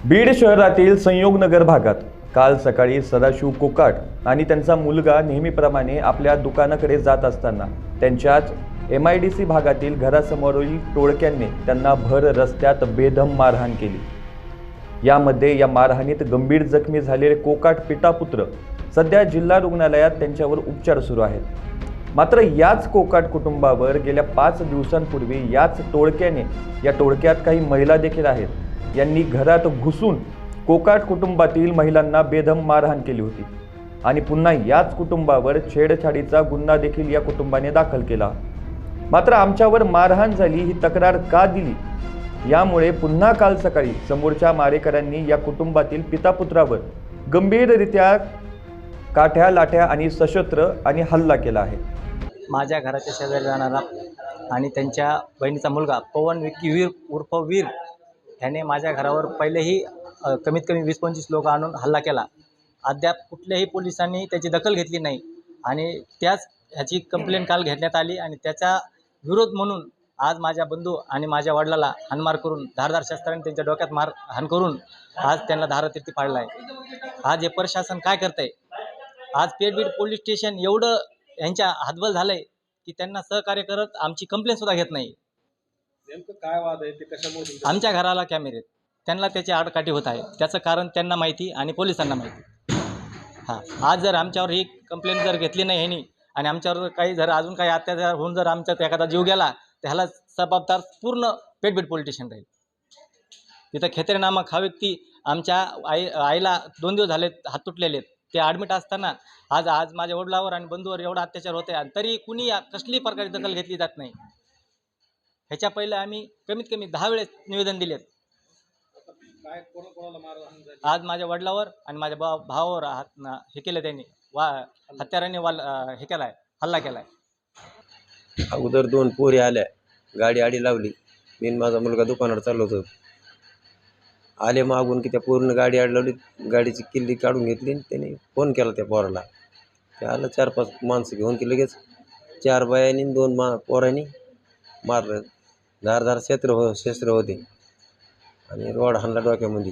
बीड शहरातील संयोगनगर भागात काल सकाळी सदाशिव कोकाट आणि त्यांचा मुलगा नेहमीप्रमाणे आपल्या दुकानाकडे जात असताना त्यांच्याच MIDC भागातील घरासमोरील टोळक्यांनी त्यांना भर रस्त्यात बेदम मारहाण केली। यामध्ये या मारहाणीत गंभीर जखमी झालेले कोकाट पितापुत्र सध्या जिल्हा रुग्णालयात त्यांच्यावर उपचार सुरू आहेत। मात्र याच कोकाट कुटुंबावर गेल्या 5 दिवसांपूर्वी याच टोळक्याने, या टोळक्यात काही महिला देखील आहेत, यांनी घरात घुसून कोकाट कुटुंबातील महिलांना बेदम मारहाण केली होती आणि पुन्हा याच कुटुंबावर छेडछाडीचा गुन्हा देखील या कुटुंबाने दाखल केला। मात्र आमच्यावर मारहाण झाली ही तक्रार का दिली, यामुळे पुन्हा काल सकाळी समोरच्या मारेकऱ्यांनी या कुटुंबातील पितापुत्रावर गंभीररित्या काठ्या लाठ्या आणि सशस्त्र आणि हल्ला केला आहे। माझ्या घराच्या शेजारी जाणारा आणि त्यांच्या बहिणीचा मुलगा पवन विक्की वीर उर्फ वीर ह्याने माझ्या घरावर पहिलेही कमीत कमी 20-25 लोक आणून हल्ला केला। अद्याप कुठल्याही पोलिसांनी त्याची दखल घेतली नाही आणि ह्याची कंप्लेंट काल घेण्यात आली आणि त्याचा विरोध म्हणून आज माझ्या बंधू आणि माझ्या वडिलाला हाणमार करून धारदार शस्त्राने त्यांच्या डोक्यात मारहाण करून आज त्यांना धारातीर्थी पाडला आहे। आज हे प्रशासन काय करतंय? आज पेठबीड पोलीस स्टेशन एवढं यांच्या हातबल झालंय की त्यांना सहकार्य करत आमची कंप्लेंट सुद्धा घेत नाही। नेमकं काय वाद आहे ते कशामुळे? आमच्या घराला कॅमेरे त्यांना त्याची आडकाठी होत आहे, त्याचं कारण त्यांना माहिती आणि पोलिसांना माहिती। हां, आज जर आमच्यावर ही कंप्लेंट जर घेतली नाही ह्यांनी आणि आमच्यावर काही जर अजून काही अत्याचार होऊन जर आमच्यात एखादा जीव गेला तर ह्याला जबाबदार पूर्ण पेठबीड पोलीस स्टेशन राहील। तिथं खेत्रे नामक हा व्यक्ती आमच्या आईला 2 दिवस झाले हात तुटलेले आहेत, ते ॲडमिट असताना आज माझ्या वडिलावर आणि बंधूवर एवढा अत्याचार होते आणि तरी कुणी कसलीही प्रकारे दखल घेतली जात नाही। ह्याच्या पहिले आम्ही कमीत कमी 10 वेळेस निवेदन दिलेत। काय कोणाला मारहाण झाली? आज माझ्या वडिलावर आणि माझ्या भावावर हे केलं त्यांनी, हत्याराने हे केलाय, हल्ला केलाय। अगोदर 2 पोरी आल्या, गाडी आडी लावली, मी आणि माझा मुलगा दुकानावर चाललो होतो, आले मागून की त्या पोरीनं गाडी आड लावली, गाडीची किल्ली काढून घेतली, त्याने फोन केला त्या पोराला, ते आलं 4-5 माणसं घेऊन की लगेच 4 बायांनी 2 पोरांनी मारलं। धारधार शस्त्र होते आणि रॉड हाणला डोक्यामध्ये।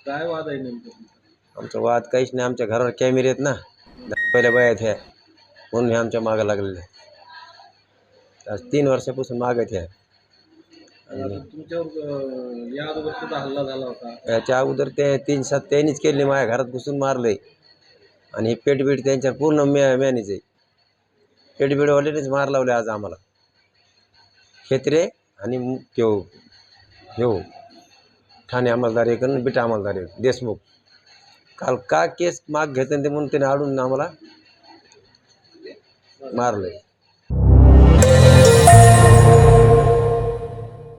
काय वाद आहे नेमकं? आमचा वाद काहीच नाही, आमच्या घरावर कॅमेरे आहेत ना, पहिल्या बाया ह्या म्हणून हे आमच्या मागं लागलेल्या आहेत। आज 3 वर्षापासून मागत ह्या। आणि तुमच्यावर या अगोदर सुद्धा हल्ला झाला होता? याच्या अगोदर ते 3-7 त्यांनीच केले, माझ्या घरात घुसून मारलंय आणि हे पेटबीड त्यांच्या पूर्ण मॅनेज आहे। पेटबीडवाल्यानेच मार लावले आज आम्हाला, खेत्रे आणि ह्यो ठाणे अंमलदार एक आणि बिटा अंमलदार एक देशमुख। काल का केस माग घेते ते म्हणून त्याने आडून आम्हाला मारलंय।